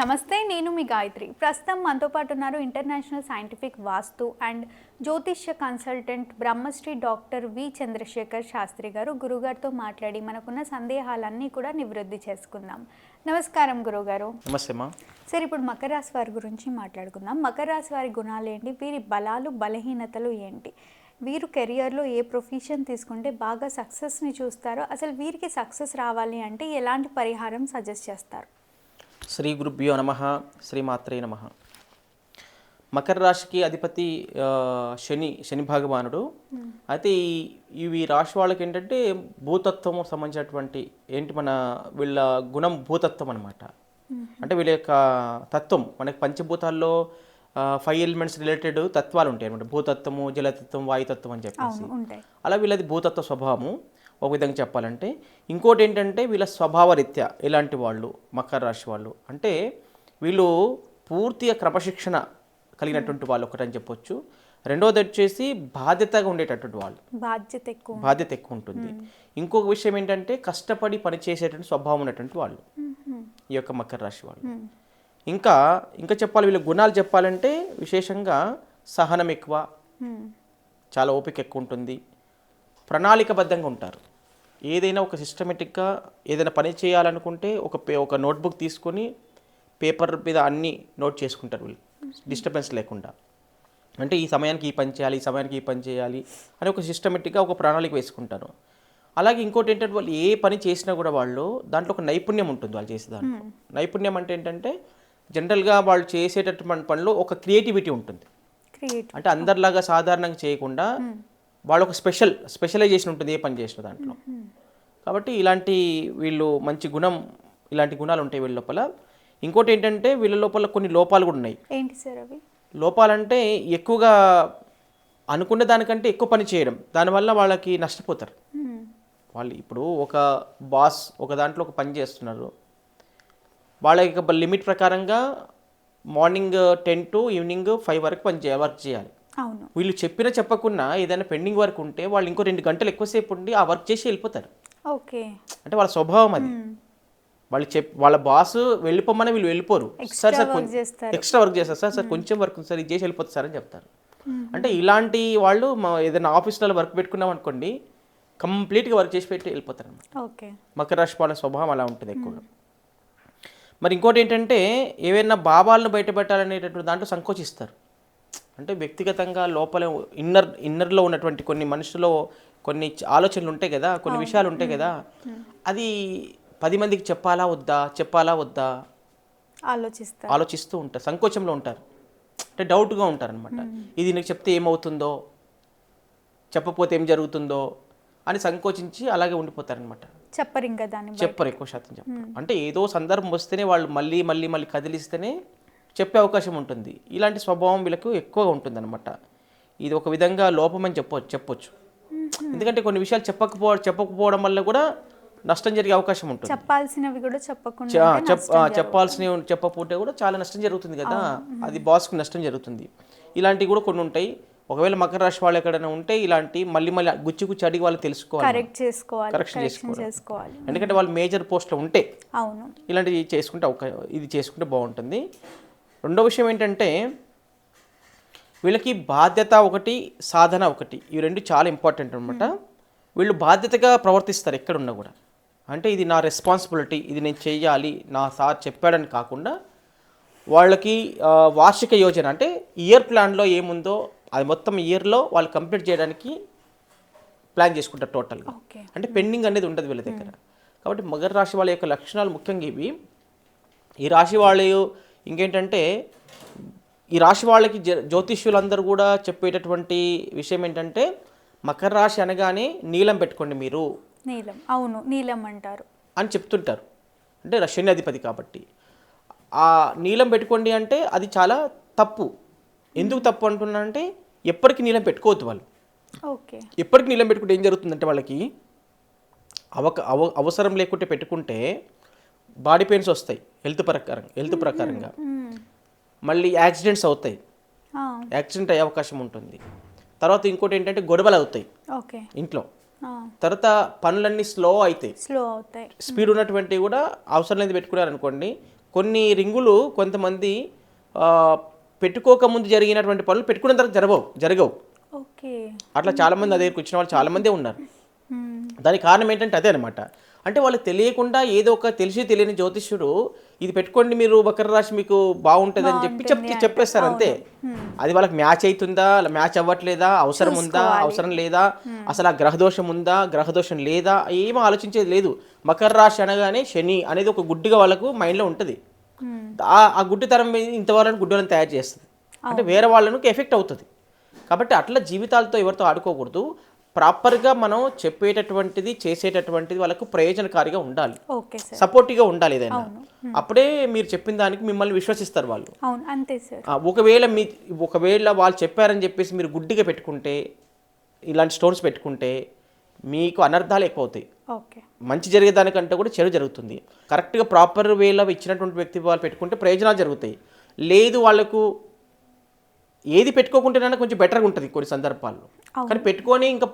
నమస్తే, నేను మీ గాయత్రి. ప్రస్తుతం మనతో పాటు ఉన్నారు ఇంటర్నేషనల్ సైంటిఫిక్ వాస్తు అండ్ జ్యోతిష్య consultant Brahmashri doctor V Chandrashekar Shastri garu. గురుగారితో మాట్లాడి మనకున్న సందేహాలన్నీ కూడా నివృత్తి చేసుకుందాం. నమస్కారం గురుగారు. నమస్తే మా సార్, ఇప్పుడు మకర రాశి వారి గురించి మాట్లాడుకుందాం. మకర రాశి వారి గుణాలు ఏంటి, వీరి బలాలు బలహీనతలు ఏంటి, వీరు కెరియర్లో ఏ ప్రొఫెషన్ తీసుకుంటే బాగా సక్సెస్ని చూస్తారో, అసలు వీరికి సక్సెస్ రావాలి అంటే ఎలాంటి పరిహారం సజెస్ట్ చేస్తారు? శ్రీ గురుభ్యో నమః, శ్రీమాత్రే నమః. మకర రాశికి అధిపతి శని భగవానుడు. అయితే ఇవి రాశి వాళ్ళకి ఏంటంటే భూతత్వము సంబంధించినటువంటి వీళ్ళ గుణం భూతత్వం అనమాట. అంటే వీళ్ళ యొక్క తత్వం మనకి పంచభూతాల్లో 5 ఎలిమెంట్స్ రిలేటెడ్ తత్వాలు ఉంటాయి అనమాట. భూతత్వము, జలతత్వం, వాయుతత్వం అని చెప్పేసి. అలా వీళ్ళది భూతత్వ స్వభావము ఒక విధంగా చెప్పాలంటే. ఇంకోటి ఏంటంటే వీళ్ళ స్వభావరీత్యా ఎలాంటి వాళ్ళు మకర రాశి వాళ్ళు అంటే వీళ్ళు పూర్తిగా క్రమశిక్షణ కలిగినటువంటి వాళ్ళు ఒకటని చెప్పొచ్చు. రెండవది వచ్చేసి బాధ్యతగా ఉండేటటువంటి వాళ్ళు, బాధ్యత ఎక్కువ ఉంటుంది. ఇంకొక విషయం ఏంటంటే కష్టపడి పనిచేసేటువంటి స్వభావం ఉన్నటువంటి వాళ్ళు ఈ యొక్క మకర రాశి వాళ్ళు. ఇంకా చెప్పాలి, వీళ్ళ గుణాలు చెప్పాలంటే విశేషంగా సహనం ఎక్కువ, చాలా ఓపిక ఎక్కువ ఉంటుంది, ప్రణాళికబద్ధంగా ఉంటారు. ఏదైనా ఒక సిస్టమేటిక్గా ఏదైనా పని చేయాలనుకుంటే ఒక నోట్బుక్ తీసుకొని పేపర్ మీద అన్నీ నోట్ చేసుకుంటారు వీళ్ళు, డిస్టర్బెన్స్ లేకుండా. అంటే ఈ సమయానికి ఈ పని చేయాలి, ఈ సమయానికి ఈ పని చేయాలి అని ఒక సిస్టమేటిక్గా ఒక ప్రణాళిక వేసుకుంటారు. అలాగే ఇంకోటి ఏంటంటే వాళ్ళు ఏ పని చేసినా కూడా వాళ్ళు దాంట్లో ఒక నైపుణ్యం ఉంటుంది. వాళ్ళు చేసే దాంట్లో నైపుణ్యం అంటే ఏంటంటే జనరల్గా వాళ్ళు చేసేటటువంటి పనిలో ఒక క్రియేటివిటీ ఉంటుంది. అంటే అందరిలాగా సాధారణంగా చేయకుండా వాళ్ళు ఒక స్పెషలైజేషన్ ఉంటుంది ఏ పని చేసిన దాంట్లో. కాబట్టి వీళ్ళు మంచి ఇలాంటి గుణాలు ఉంటాయి వీళ్ళ లోపల. ఇంకోటి ఏంటంటే వీళ్ళ లోపల కొన్ని లోపాలు కూడా ఉన్నాయి. ఏంటి సార్ అవి? లోపాలంటే ఎక్కువగా అనుకున్న దానికంటే ఎక్కువ పని చేయడం, దానివల్ల వాళ్ళకి నష్టపోతారు. వాళ్ళు ఇప్పుడు ఒక బాస్ ఒక దాంట్లో ఒక పని చేస్తున్నారు, వాళ్ళ యొక్క లిమిట్ ప్రకారంగా మార్నింగ్ 10 to ఈవినింగ్ 5 వరకు వర్క్ చేయాలి. వీళ్ళు చెప్పకున్నా ఏదైనా పెండింగ్ వర్క్ ఉంటే వాళ్ళు ఇంకో 2 గంటలు ఎక్కువసేపు ఉండి ఆ వర్క్ చేసి వెళ్ళిపోతారు. అంటే వాళ్ళ స్వభావం అది. వాళ్ళ బాస్ వెళ్ళిపోమని వీళ్ళు వెళ్ళిపోరు. సార్ ఎక్స్ట్రా వర్క్ చేస్తారు, సార్ కొంచెం వర్క్ ఉంది సార్, ఇది చేసి వెళ్ళిపోతుంది సార్ అని చెప్తారు. అంటే ఇలాంటి వాళ్ళు ఏదైనా ఆఫీస్లో వర్క్ పెట్టుకున్నాం అనుకోండి, కంప్లీట్గా వర్క్ చేసి పెట్టి వెళ్ళిపోతారు అన్నమాట. మకర రాశి వాళ్ళ స్వభావం అలా ఉంటుంది ఎక్కువగా. మరి ఇంకోటి ఏంటంటే ఏవైనా భావాలను బయటపెట్టాలనేటటువంటి దాంట్లో సంకోచిస్తారు. అంటే వ్యక్తిగతంగా లోపల ఇన్నర్లో ఉన్నటువంటి కొన్ని మనుషులో కొన్ని ఆలోచనలు ఉంటాయి కదా, కొన్ని విషయాలు ఉంటాయి కదా, అది 10 మందికి చెప్పాలా వద్దా ఆలోచిస్తూ ఉంటారు, సంకోచంలో ఉంటారు. అంటే డౌట్గా ఉంటారు అనమాట. ఇది నీకు చెప్తే ఏమవుతుందో, చెప్పకపోతే ఏం జరుగుతుందో అని సంకోచించి అలాగే ఉండిపోతారనమాట. చెప్పరు, ఎక్కువ శాతం చెప్పరు. అంటే ఏదో సందర్భం వస్తేనే వాళ్ళు మళ్ళీ కదిలిస్తేనే చెప్పే అవకాశం ఉంటుంది. ఇలాంటి స్వభావం వీళ్ళకు ఎక్కువగా ఉంటుంది అనమాట. ఇది ఒక విధంగా లోపమని చెప్పొచ్చు. ఎందుకంటే కొన్ని విషయాలు చెప్పకపోవడం వల్ల కూడా నష్టం జరిగే అవకాశం ఉంటుంది. చెప్పాల్సినవి కూడా చెప్పకపోతే కూడా చాలా నష్టం జరుగుతుంది కదా, అది బాస్కి నష్టం జరుగుతుంది. ఇలాంటివి కూడా కొన్ని ఉంటాయి. ఒకవేళ మకర రాశి వాళ్ళు ఎక్కడైనా ఉంటే ఇలాంటి మళ్ళీ గుచ్చి అడిగి వాళ్ళు తెలుసుకోవాలి, కరెక్షన్ చేసుకోవాలి. ఎందుకంటే వాళ్ళు మేజర్ పోస్ట్లో ఉంటే ఇలాంటివి చేసుకుంటే బాగుంటుంది. రెండో విషయం ఏంటంటే వీళ్ళకి బాధ్యత ఒకటి, సాధన ఒకటి, ఇవి రెండు చాలా ఇంపార్టెంట్ అనమాట. వీళ్ళు బాధ్యతగా ప్రవర్తిస్తారు ఎక్కడున్నా కూడా. అంటే ఇది నా రెస్పాన్సిబిలిటీ, ఇది నేను చెయ్యాలి, నా సార్ చెప్పాడని కాకుండా వాళ్ళకి వార్షిక యోజన అంటే ఇయర్ ప్లాన్లో ఏముందో అది మొత్తం ఇయర్లో వాళ్ళు కంప్లీట్ చేయడానికి ప్లాన్ చేసుకుంటారు టోటల్గా. అంటే పెండింగ్ అనేది ఉండదు వీళ్ళ దగ్గర. కాబట్టి మకర రాశి వాళ్ళ యొక్క లక్షణాలు ముఖ్యంగా ఇవి. ఈ రాశి వాళ్ళు ఇంకేంటంటే ఈ రాశి వాళ్ళకి జ్యోతిష్యులందరూ కూడా చెప్పేటటువంటి విషయం ఏంటంటే మకర రాశి అనగానే నీలం పెట్టుకోండి మీరు, నీలం అంటారు అని చెప్తుంటారు. అంటే శని అధిపతి కాబట్టి ఆ నీలం పెట్టుకోండి అంటే అది చాలా తప్పు. ఎందుకు తప్పు అంటున్నానంటే ఎప్పటికీ నీలం పెట్టుకోవద్దు వాళ్ళు. ఎప్పటికీ నీలం పెట్టుకుంటే ఏం జరుగుతుందంటే వాళ్ళకి అవసరం లేకుంటే పెట్టుకుంటే బాడీ పెయిన్స్ వస్తాయి హెల్త్ ప్రకారంగా. మళ్ళీ యాక్సిడెంట్స్ అవుతాయి, యాక్సిడెంట్ అయ్యే అవకాశం ఉంటుంది. తర్వాత ఇంకోటి ఏంటంటే గొడవలు అవుతాయి ఇంట్లో. తర్వాత పనులన్నీ స్లో అవుతాయి. స్లో అవుతాయి. స్పీడ్ ఉన్నటువంటి కూడా అవసరం లేదు పెట్టుకున్నారు అనుకోండి, కొన్ని రింగులు కొంతమంది ఆ, పెట్టుకోకముందు జరిగినటువంటి పనులు పెట్టుకున్న తర్వాత జరగవు. ఓకే. అట్లా చాలామంది నా దగ్గరికి వచ్చిన వాళ్ళు చాలామందే ఉన్నారు. దానికి కారణం ఏంటంటే అదే అనమాట. అంటే వాళ్ళకి తెలియకుండా ఏదో ఒక తెలిసి తెలియని జ్యోతిష్యుడు ఇది పెట్టుకోండి మీరు మకర రాశి మీకు బాగుంటుంది అని చెప్పేస్తారు అంతే. అది వాళ్ళకి మ్యాచ్ అవుతుందా, మ్యాచ్ అవ్వట్లేదా, అవసరం ఉందా, అవసరం లేదా, అసలు ఆ గ్రహదోషం ఉందా, గ్రహదోషం లేదా, ఏమీ ఆలోచించేది లేదు. మకర రాశి అనగానే శని అనేది ఒక గుడ్డిగా వాళ్ళకు మైండ్లో ఉంటుంది. ఆ గుడ్డితనం ఇంతవరకు గుడ్డిలను తయారు చేస్తుంది. అంటే వేరే వాళ్ళకి ఎఫెక్ట్ అవుతుంది. కాబట్టి అట్లా జీవితాలతో ఎవరితో ఆడుకోకూడదు. ప్రాపర్గా మనం చెప్పేటటువంటిది చేసేటటువంటిది వాళ్ళకు ప్రయోజనకారిగా ఉండాలి, సపోర్టివ్గా ఉండాలి ఏదైనా. అప్పుడే మీరు చెప్పిన దానికి మిమ్మల్ని విశ్వసిస్తారు వాళ్ళు. అంతే సార్. ఒకవేళ వాళ్ళు చెప్పారని చెప్పేసి మీరు గుడ్డిగా పెట్టుకుంటే, ఇలాంటి స్టోన్స్ పెట్టుకుంటే మీకు అనర్థాలు ఎక్కువ అవుతాయి. మంచి జరిగేదానికంటే కూడా చెడు జరుగుతుంది. కరెక్ట్గా ప్రాపర్ వేలో ఇచ్చినటువంటి వ్యక్తి వాళ్ళు పెట్టుకుంటే ప్రయోజనాలు జరుగుతాయి. లేదు వాళ్ళకు ఏది పెట్టుకోకుంటేనే కొంచెం బెటర్గా ఉంటుంది కొన్ని సందర్భాల్లో. కానీ పెట్టుకొని ఇంకా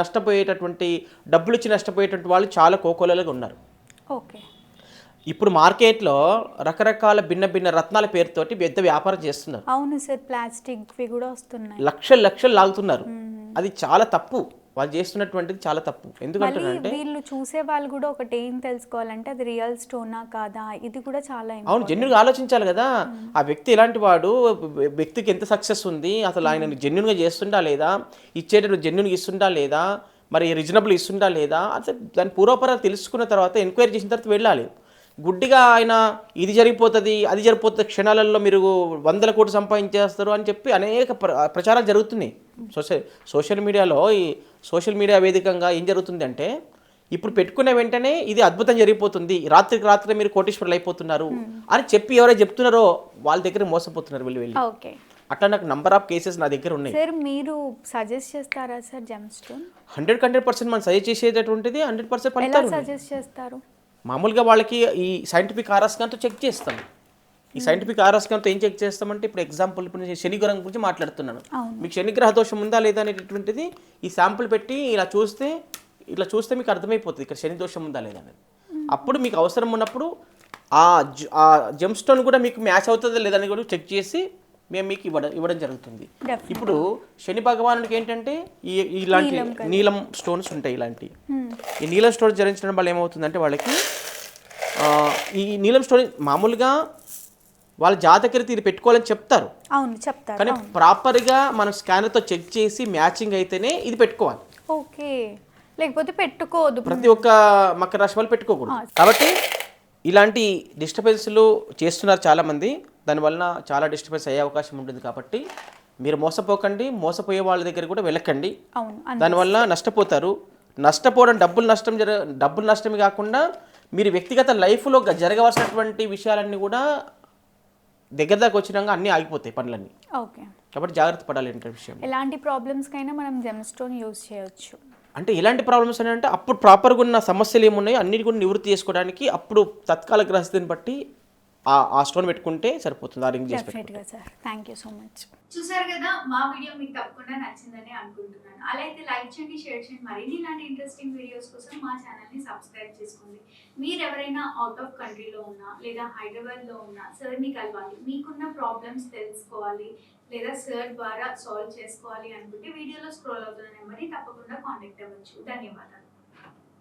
నష్టపోయేటటువంటి, డబ్బులు ఇచ్చి నష్టపోయేటువంటి వాళ్ళు చాలా కోకోలలుగా ఉన్నారు. ఇప్పుడు మార్కెట్లో రకరకాల భిన్న భిన్న రత్నాల పేరుతోటి పెద్ద వ్యాపారం చేస్తున్నారు. అవును సార్, ప్లాస్టిక్ కూడా వస్తున్నాయి, లక్షలు లాగుతున్నారు. అది చాలా తప్పు. వాళ్ళు చేస్తున్నటువంటిది చాలా తప్పు. ఎందుకంటే వీళ్ళు చూసే వాళ్ళు కూడా ఒకటి ఏం తెలుసుకోవాలంటే అది రియల్ స్టోనా కాదా, ఇది కూడా చాలా అవును, జెన్యున్గా ఆలోచించాలి కదా. ఆ వ్యక్తి ఎలాంటి వాడు, వ్యక్తికి ఎంత సక్సెస్ ఉంది, అసలు ఆయన జెన్యున్గా చేస్తుండా లేదా, ఇచ్చేటప్పుడు జెన్యున్గా ఇస్తుండా లేదా, మరి రీజనబుల్ ఇస్తుండా లేదా, అసలు దాని పూర్వపరాలు తెలుసుకున్న తర్వాత ఎంక్వైరీ చేసిన తర్వాత వెళ్ళాలి. గుడ్డిగా ఆయన ఇది జరిగిపోతుంది, అది జరిగిపోతుంది, క్షణాలలో మీరు 100 కోట్లు సంపాదించేస్తారు అని చెప్పి అనేక ప్రచారాలు జరుగుతున్నాయి సోషల్ మీడియాలో. ఈ సోషల్ మీడియా వేదికగా ఏం జరుగుతుంది అంటే, ఇప్పుడు పెట్టుకునే వెంటనే ఇది అద్భుతం జరిగిపోతుంది, రాత్రికి రాత్రి మీరు కోటీశ్వరులు అయిపోతున్నారు అని చెప్పి ఎవరైతే చెప్తున్నారో వాళ్ళ దగ్గర మోసపోతున్నారు వెళ్ళి. అట్లా నాకు నంబర్ ఆఫ్ కేసెస్ నా దగ్గర ఉన్నాయి. సార్ మీరు సజెస్ట్ చేస్తారా సార్ జెమ్ స్టోన్? 100% మనం సజెస్ట్ చేసేటటువంటిది 100% ఎలా సజెస్ట్ చేస్తారు? మామూలుగా వాళ్ళకి ఈ సైంటిఫిక్ ఆర్ఎస్కాన్తో చెక్ చేస్తాం. ఈ సైంటిఫిక్ ఆర్ఎస్కాన్తో ఏం చెక్ చేస్తామంటే, ఇప్పుడు ఎగ్జాంపుల్ ఇప్పుడు నేను శని గ్రహం గురించి మాట్లాడుతున్నాను. మీకు శని గ్రహ దోషం ఉందా లేదా అనేటటువంటిది ఈ శాంపుల్ పెట్టి ఇలా చూస్తే మీకు అర్థమైపోతుంది ఇక్కడ శని దోషం ఉందా లేదా అనేది. అప్పుడు మీకు అవసరం ఉన్నప్పుడు ఆ జెమ్ స్టోన్ కూడా మీకు మ్యాచ్ అవుతుందా లేదని కూడా చెక్ చేసి మేము మీకు ఇవ్వడం జరుగుతుంది. ఇప్పుడు శని భగవానుడికి ఏంటంటే ఇలాంటి నీలం స్టోన్స్ ఉంటాయి. ఈ నీలం స్టోన్స్ ధరించడం వల్ల ఏమవుతుందంటే వాళ్ళకి ఈ నీలం స్టోన్ మామూలుగా వాళ్ళ జాతకరీతి ఇది పెట్టుకోవాలని చెప్తారు. కానీ ప్రాపర్గా మనం స్కానర్తో చెక్ చేసి మ్యాచింగ్ అయితేనే ఇది పెట్టుకోవాలి. లేకపోతే పెట్టుకోవద్దు. ప్రతి ఒక్క మకర రాశి వాళ్ళు పెట్టుకోకూడదు. కాబట్టి ఇలాంటి డిస్టర్బెన్స్లు చేస్తున్నారు చాలామంది. దానివల్ల చాలా డిస్టర్బెన్స్ అయ్యే అవకాశం ఉంటుంది. కాబట్టి మీరు మోసపోకండి, మోసపోయే వాళ్ళ దగ్గర కూడా వెళ్ళకండి. దానివల్ల నష్టపోతారు. నష్టపోవడం డబ్బులు నష్టమే కాకుండా మీరు వ్యక్తిగత లైఫ్లో జరగవలసినటువంటి విషయాలన్నీ కూడా దగ్గర దాకా వచ్చినాక అన్నీ ఆగిపోతాయి పనులన్నీ. కాబట్టి జాగ్రత్త పడాలి విషయం. ఎలాంటి ప్రాబ్లమ్స్కైనా మనం జెమ్ స్టోన్ యూజ్ చేయొచ్చు. అంటే ఎలాంటి ప్రాబ్లమ్స్ అని అంటే, అప్పుడు ప్రాపర్గా ఉన్న సమస్యలు ఏమున్నాయో అన్నిటి కూడా నివృత్తి చేసుకోవడానికి అప్పుడు తత్కాల గ్రహస్థితిని బట్టి ఆ స్టోన్ పెట్టుకుంటే సరిపోతుంది. ఆ రింగ్ చేసి పెట్టుకుంటే. Sir thank you so much. చూసారు కదా, మా వీడియో మీకు తప్పకుండా నచ్చిందని అనుకుంటున్నాను. అలా అయితే లైక్ చేయండి, షేర్ చేయండి. మరిన్ని ఇలాంటి ఇంట్రెస్టింగ్ వీడియోస్ కోసం మా ఛానల్ని సబ్స్క్రైబ్ చేసుకోండి. మీరు ఎవరైనా అవుట్ ఆఫ్ కంట్రీలో ఉన్నా లేదా హైదరాబాద్లో ఉన్నా సార్ని కలవాలి, మీకున్న ప్రాబ్లమ్స్ తెలుసుకోవాలి లేదా సార్ ద్వారా సాల్వ్ చేసుకోవాలి అనుకుంటే వీడియోలో స్క్రోల్ అవుతున్న నెంబర్ని తప్పకుండా కాంటాక్ట్ అవ్వచ్చు. ధన్యవాదాలు.